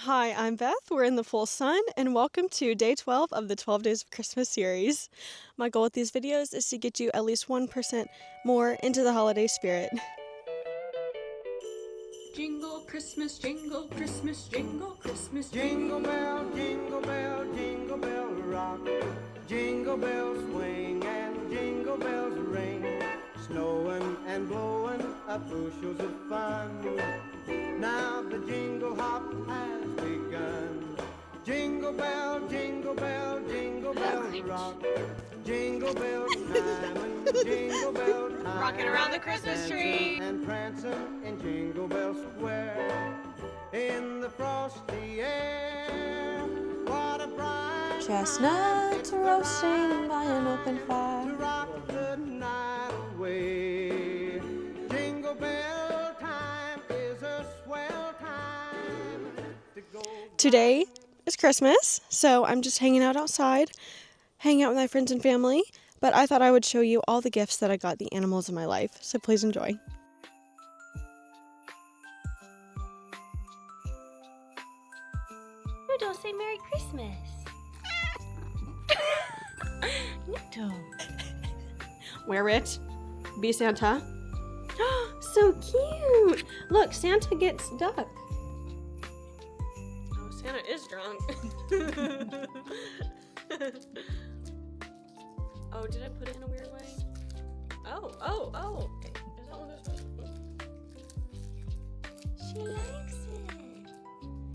Hi, I'm Beth. We're in the full sun, and welcome to day 12 of the 12 Days of Christmas series. My goal with these videos is to get you at least 1% more into the holiday spirit. Jingle Christmas, jingle Christmas, jingle Christmas. Jingle bell, jingle bell, jingle bell rock. Jingle bells swing and jingle bells ring. Snowing and blowing up bushels of fun. Now the jingle hop has begun. Jingle bell, jingle bell, jingle bell rock. Jingle bell time and jingle bell time. Rocking around the Christmas tree. And prancing in Jingle Bell Square. In the frosty air, what a bright Chestnuts roasting by an open to fire. rock the night away. Jingle bell time is a swell time to go. Today is Christmas, so I'm just hanging out outside, hanging out with my friends and family, but I thought I would show you all the gifts that I got the animals in my life, so please enjoy. Noodle, say Merry Christmas. Noodle. Wear it. Be Santa. So cute! Look, Santa gets duck. Oh, Santa is drunk. Oh, did I put it in a weird way? Oh. Is that what this was? She likes it.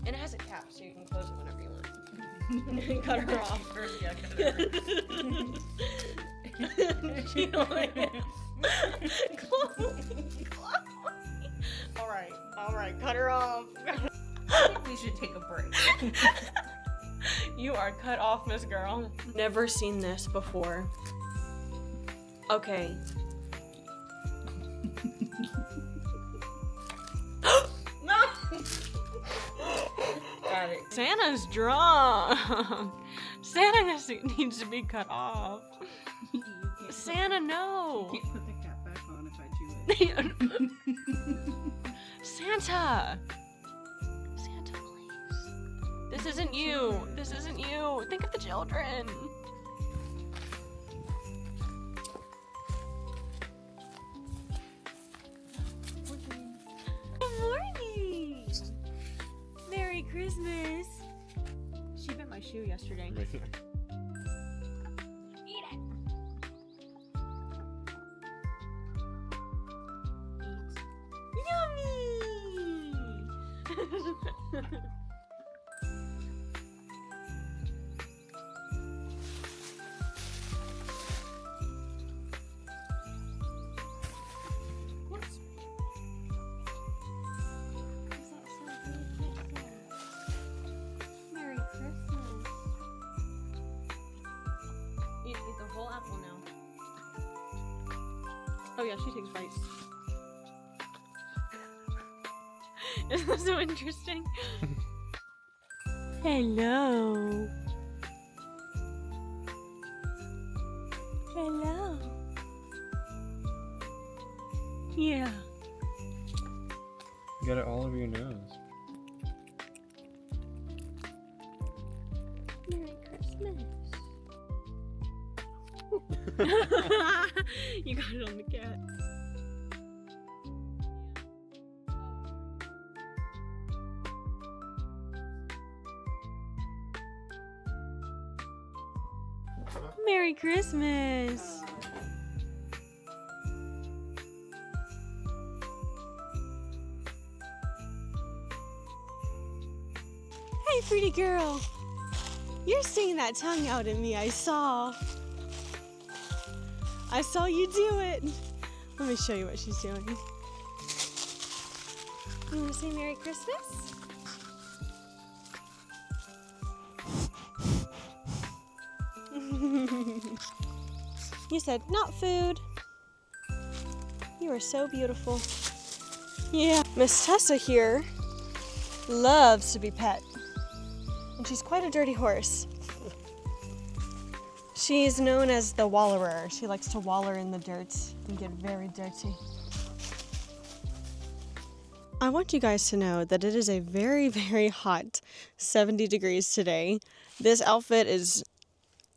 And it has a cap, so you can close it whenever you want. Cut her off. Yeah, She like it. All right, cut her off. I think we should take a break. You are cut off, Miss Girl. Never seen this before. Okay. Got it. Santa's drunk. Santa needs to be cut off. Santa, no. Can't put the cap back on if I do Santa, please. This isn't you. This isn't you. Think of the children. Good morning. Merry Christmas. She bit my shoe yesterday. Eat it. Yummy. Merry Christmas. Eat the whole apple now. Oh yeah, she takes bites. Isn't that so interesting? Hello. Hello. Yeah. You got it all over your nose. Merry Christmas. You got it on the cat. Merry Christmas. Hey, pretty girl. You're sticking that tongue out at me, I saw. I saw you do it. Let me show you what she's doing. You want to say Merry Christmas? You said, not food. You are so beautiful. Yeah. Miss Tessa here loves to be pet. And she's quite a dirty horse. She's known as the wallerer. She likes to waller in the dirt and get very dirty. I want you guys to know that it is a very, very hot 70 degrees today. This outfit is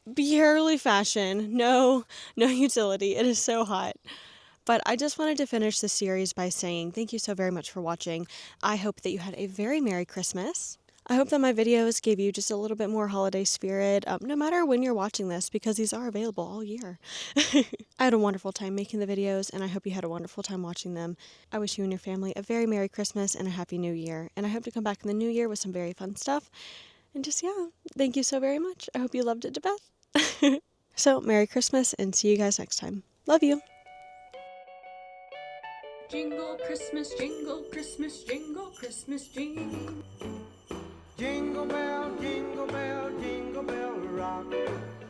barely fashion, no utility. It is so hot. But I just wanted to finish the series by saying thank you so very much for watching. I hope that you had a very Merry Christmas. I hope that my videos gave you just a little bit more holiday spirit, no matter when you're watching this, because these are available all year. I had a wonderful time making the videos, and I hope you had a wonderful time watching them. I wish you and your family a very Merry Christmas and a Happy New Year. And I hope to come back in the new year with some very fun stuff. And just, yeah, thank you so very much. I hope you loved it to death. So, Merry Christmas, and see you guys next time. Love you. Jingle Christmas, jingle Christmas, jingle Christmas, jingle. Jingle bell, jingle bell, jingle bell rock.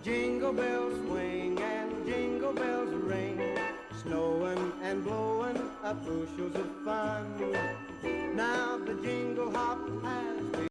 Jingle bells swing and jingle bells ring. Snowing and blowing up bushels of fun. Now the jingle hop has